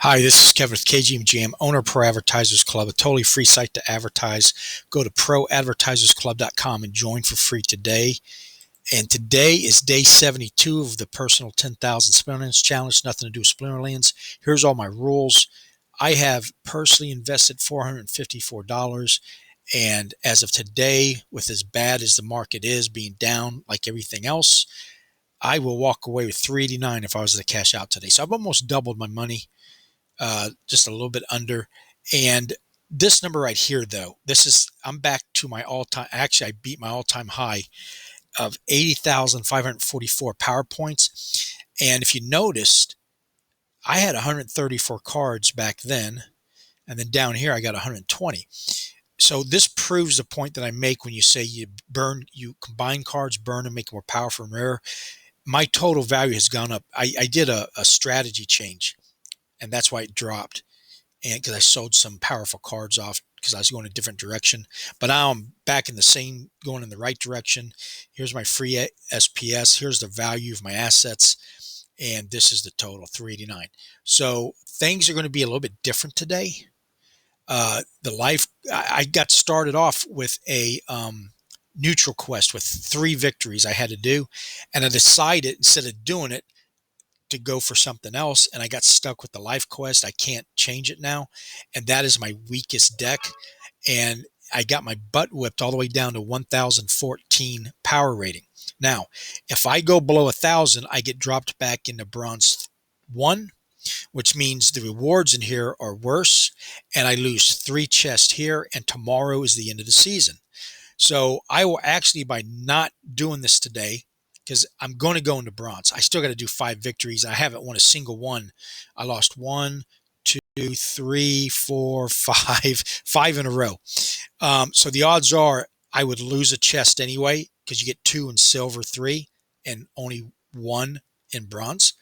Hi, this is Kevin with KGMGM, owner of ProAdvertisersClub, a totally free site to advertise. Go to ProAdvertisersClub.com and join for free today. And today is day 72 of the personal 10,000 Splinterlands challenge. Nothing to do with Splinterlands. Here's all my rules. I have personally invested $454. And as of today, with as bad as the market is, being down like everything else, I will walk away with $389 if I was to cash out today. So I've almost doubled my money. Just a little bit under. And this number right here, though, I'm back to my all-time, actually, I beat my all-time high of 80,544 PowerPoints. And if you noticed, I had 134 cards back then. And then down here, I got 120. So this proves the point that I make when you say you combine cards, burn, and make them more powerful and rare. My total value has gone up. I did a strategy change, and that's why it dropped. And because I sold some powerful cards off because I was going a different direction. But now I'm back in going in the right direction. Here's my free SPS. Here's the value of my assets. And this is the total, 389. So things are going to be a little bit different today. I got started off with a neutral quest with 3 victories I had to do. And I decided, instead of doing it, to go for something else, and I got stuck with the life quest. I can't change it now, and that is my weakest deck. And I got my butt whipped all the way down to 1014 power rating. Now, if I go below 1,000, I get dropped back into bronze 1, which means the rewards in here are worse, and I lose 3 chests here, and tomorrow is the end of the season. So I will actually, by not doing this today, because I'm going to go into bronze. I still got to do 5 victories. I haven't won a single one. I lost 1, 2, 3, 4, 5 in a row. So the odds are I would lose a chest anyway, because you get 2 in silver, 3, and only 1 in bronze.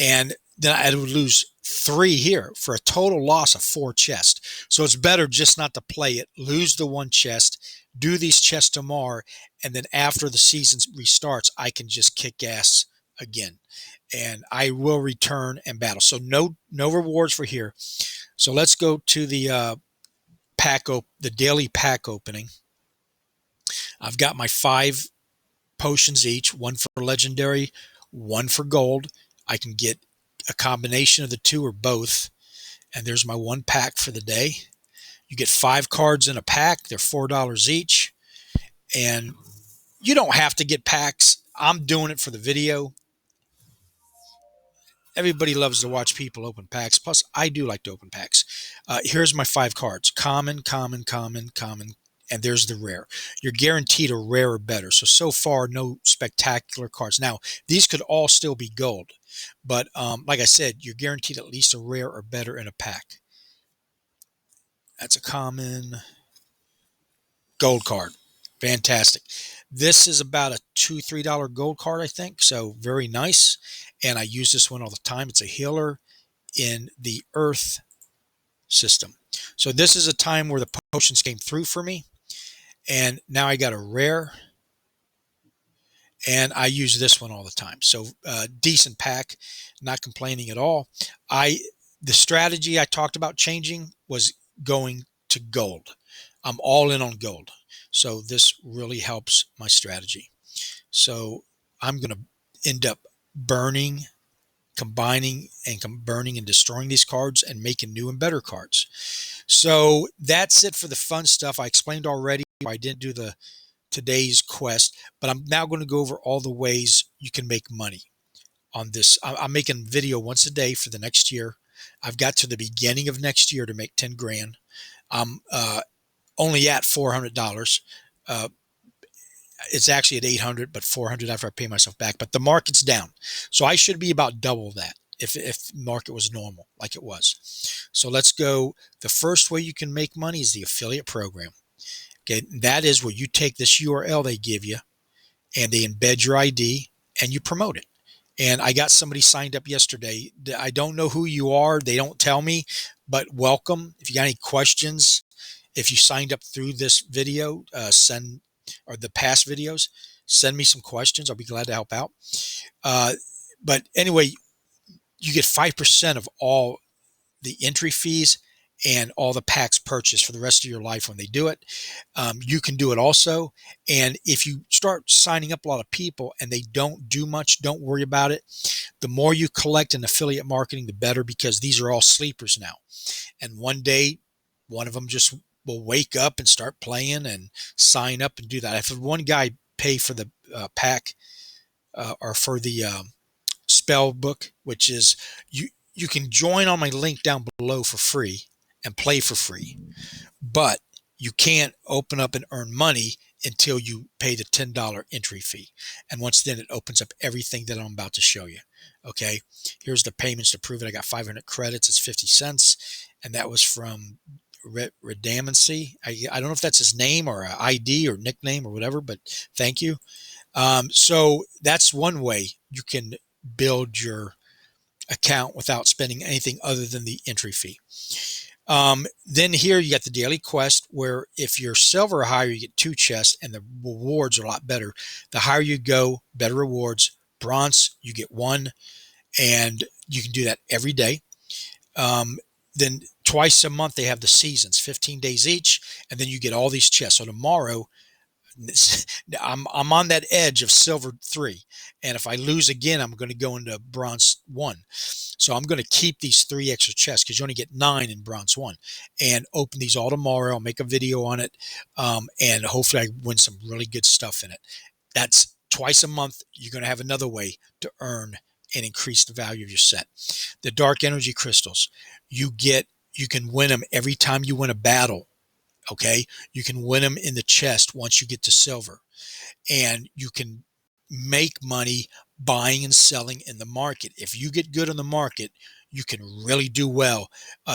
And then I would lose 3 here for a total loss of 4 chests. So it's better just not to play it, lose the 1 chest, do these chests tomorrow, and then after the season restarts, I can just kick ass again. And I will return and battle. So no rewards for here. So let's go to the the daily pack opening. I've got my 5 potions each, 1 for legendary, 1 for gold. I can get a combination of the 2 or both. And there's my 1 pack for the day. You get 5 cards in a pack. They're $4 each. And you don't have to get packs. I'm doing it for the video. Everybody loves to watch people open packs. Plus, I do like to open packs. Here's my 5 cards. Common, common, common, common. And there's the rare. You're guaranteed a rare or better. So far, no spectacular cards. Now, these could all still be gold. But like I said, you're guaranteed at least a rare or better in a pack. That's a common gold card. Fantastic. This is about a $2, $3 gold card, I think. So very nice. And I use this one all the time. It's a healer in the earth system. So this is a time where the potions came through for me. And now I got a rare. And I use this one all the time. So decent pack, not complaining at all. The strategy I talked about changing was going to gold. I'm all in on gold. So this really helps my strategy. So I'm going to end up burning, combining, and burning and destroying these cards and making new and better cards. So that's it for the fun stuff. I explained already why I didn't do today's quest, but I'm now going to go over all the ways you can make money on this. I'm making video once a day for the next year. I've got to the beginning of next year to make 10 grand. I'm only at $400. It's actually at 800, but 400 after I pay myself back. But the market's down, so I should be about double that if market was normal like it was. So let's go. The first way you can make money is the affiliate program. Okay, that is where you take this URL they give you, and they embed your ID, and you promote it. And I got somebody signed up yesterday. I don't know who you are. They don't tell me, but welcome. If you got any questions, if you signed up through this video, or the past videos, send me some questions. I'll be glad to help out. But anyway, you get 5% of all the entry fees and all the packs purchased for the rest of your life when they do it. You can do it also. And if you start signing up a lot of people and they don't do much, don't worry about it. The more you collect in affiliate marketing, the better, because these are all sleepers now. And one day, one of them just will wake up and start playing and sign up and do that. I've had one guy pay for the pack or for the spell book, which is you can join on my link down below for free and play for free, but you can't open up and earn money until you pay the $10 entry fee. And once then, it opens up everything that I'm about to show you. Okay, here's the payments to prove it. I got 500 credits. It's 50 cents. And that was from Redamancy. I don't know if that's his name or an ID or nickname or whatever, but thank you. So that's one way you can build your account without spending anything other than the entry fee. Then here you got the daily quest, where if you're silver or higher, you get 2 chests and the rewards are a lot better. The higher you go, better rewards. Bronze, you get 1, and you can do that every day. Then twice a month, they have the seasons, 15 days each, and then you get all these chests. So tomorrow, I'm on that edge of silver 3, and if I lose again, I'm going to go into bronze 1. So I'm going to keep these 3 extra chests, because you only get 9 in bronze 1, and open these all tomorrow. I'll make a video on it, and hopefully I win some really good stuff in it. That's twice a month. You're going to have another way to earn and increase the value of your set. The dark energy crystals, you can win them every time you win a battle. Okay, you can win them in the chest once you get to silver, and you can make money buying and selling in the market. If you get good in the market, you can really do well.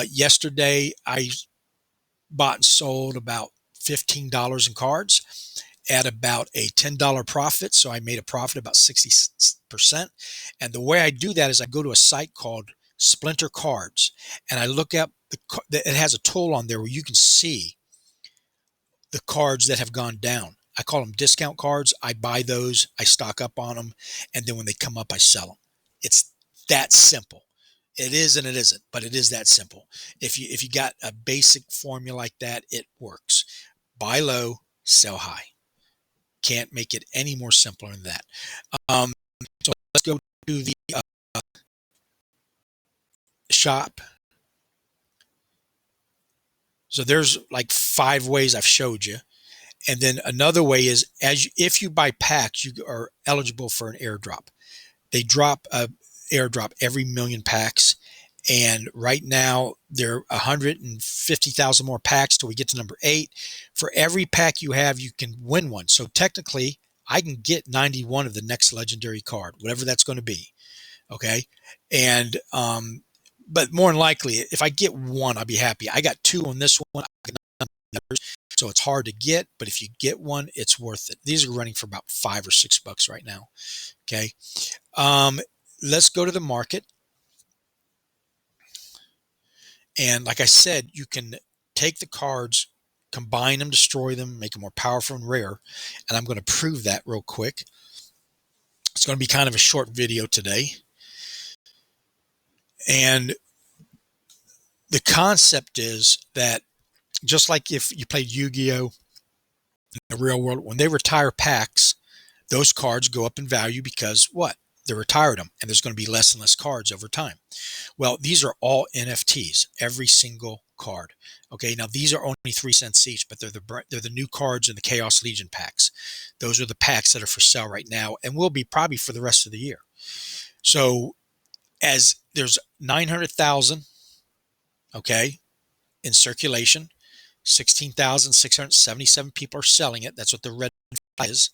Yesterday, I bought and sold about $15 in cards at about a $10 profit. So I made a profit about 60%. And the way I do that is I go to a site called Splinter Cards, and I look up it has a tool on there where you can see the cards that have gone down. I call them discount cards. I buy those, I stock up on them, and then when they come up, I sell them. It's that simple. It is and it isn't, but it is that simple. If you got a basic formula like that, it works. Buy low, sell high. Can't make it any more simpler than that. So let's go to the shop. So there's like 5 ways I've showed you. And then another way is, if you buy packs, you are eligible for an airdrop. They drop a airdrop every million packs. And right now there are 150,000 more packs till we get to number 8. For every pack you have, you can win one. So technically I can get 91 of the next legendary card, whatever that's going to be. Okay. And, but more than likely, if I get 1, I'll be happy. I got 2 on this one. So it's hard to get, but if you get 1, it's worth it. These are running for about $5 or $6 right now. Okay. Let's go to the market. And like I said, you can take the cards, combine them, destroy them, make them more powerful and rare. And I'm going to prove that real quick. It's going to be kind of a short video today. And the concept is that just like if you played Yu-Gi-Oh! In the real world, when they retire packs, those cards go up in value because what? They retired them, and there's going to be less and less cards over time. Well, these are all NFTs, every single card. Okay, now these are only 3 cents each, but they're the new cards in the Chaos Legion packs. Those are the packs that are for sale right now, and will be probably for the rest of the year. So, as there's 900,000, okay, in circulation, 16,677 people are selling it. That's what the red is.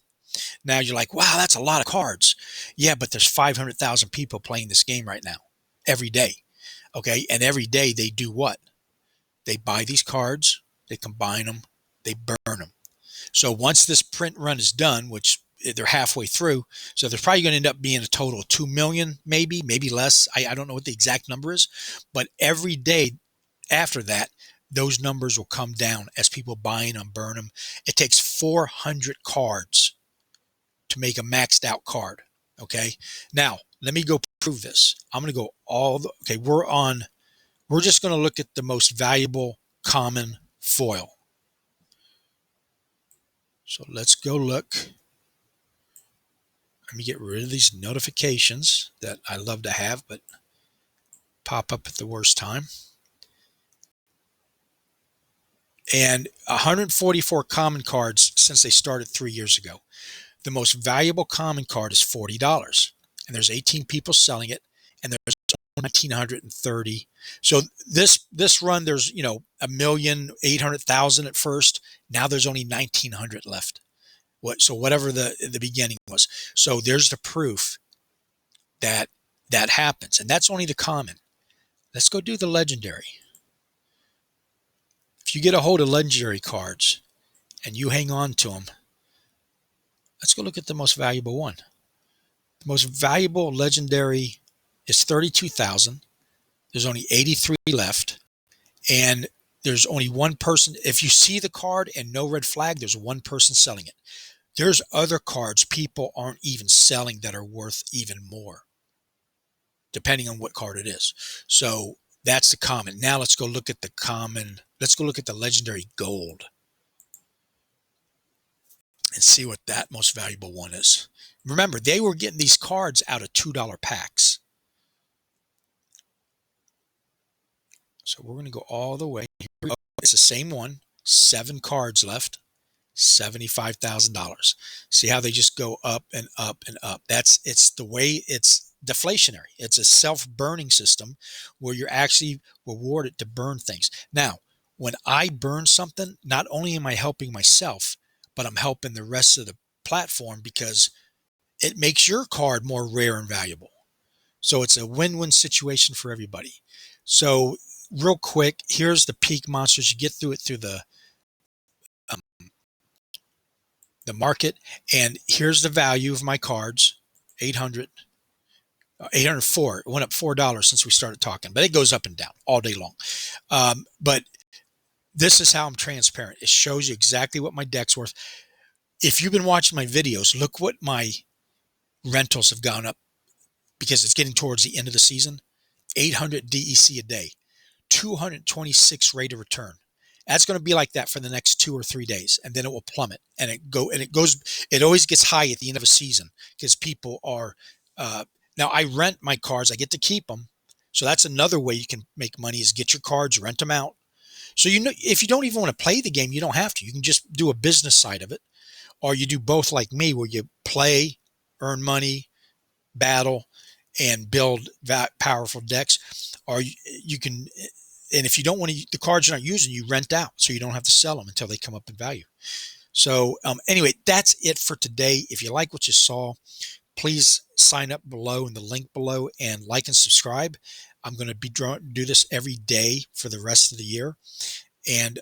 Now you're like, wow, that's a lot of cards. Yeah, but there's 500,000 people playing this game right now, every day. Okay, and every day they do what? They buy these cards, they combine them, they burn them. So once this print run is done, which they're halfway through, so there's probably going to end up being a total of 2 million, maybe less. I don't know what the exact number is, but every day after that, those numbers will come down as people buy them, burn them. It takes 400 cards to make a maxed out card. Okay. Now let me go prove this. I'm going to go okay. We're just going to look at the most valuable common foil. So let's go look. Let me get rid of these notifications that I love to have, but pop up at the worst time. And 144 common cards since they started 3 years ago. The most valuable common card is $40, and there's 18 people selling it, and there's 1,930. So this run, there's 1,800,000 at first. Now there's only 1,900 left. So whatever the beginning was. So there's the proof that that happens, and that's only the common. Let's go do the legendary. If you get a hold of legendary cards and you hang on to them, let's go look at the most valuable one. The most valuable legendary is 32,000. There's only 83 left, and there's only one person. If you see the card and no red flag, there's one person selling it. There's other cards people aren't even selling that are worth even more, depending on what card it is. So that's the common. Now let's go look at the common. Let's go look at the legendary gold and see what that most valuable one is. Remember, they were getting these cards out of $2 packs. So we're going to go all the way. It's the same one, 7 cards left, $75,000. See how they just go up and up and up. It's the way it's deflationary. It's a self-burning system where you're actually rewarded to burn things. Now, when I burn something, not only am I helping myself, but I'm helping the rest of the platform because it makes your card more rare and valuable. So it's a win-win situation for everybody. So real quick, here's the peak monsters. You get through it through the market, and here's the value of my cards. 804. It went up $4 since we started talking, but it goes up and down all day long. But this is how I'm transparent. It shows you exactly what my deck's worth. If you've been watching my videos, look what my rentals have gone up because it's getting towards the end of the season. 800 DEC a day, 226 rate of return. That's going to be like that for the next 2 or 3 days, and then it will plummet. And it always gets high at the end of a season because people are. Now I rent my cards; I get to keep them, so that's another way you can make money: is get your cards, rent them out. So if you don't even want to play the game, you don't have to. You can just do a business side of it, or you do both, like me, where you play, earn money, battle, and build powerful decks. Or you can. And if you don't want to, the cards you're not using, you rent out so you don't have to sell them until they come up in value. So anyway, that's it for today. If you like what you saw, please sign up below in the link below and like and subscribe. I'm going to do this every day for the rest of the year. And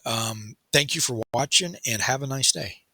thank you for watching and have a nice day.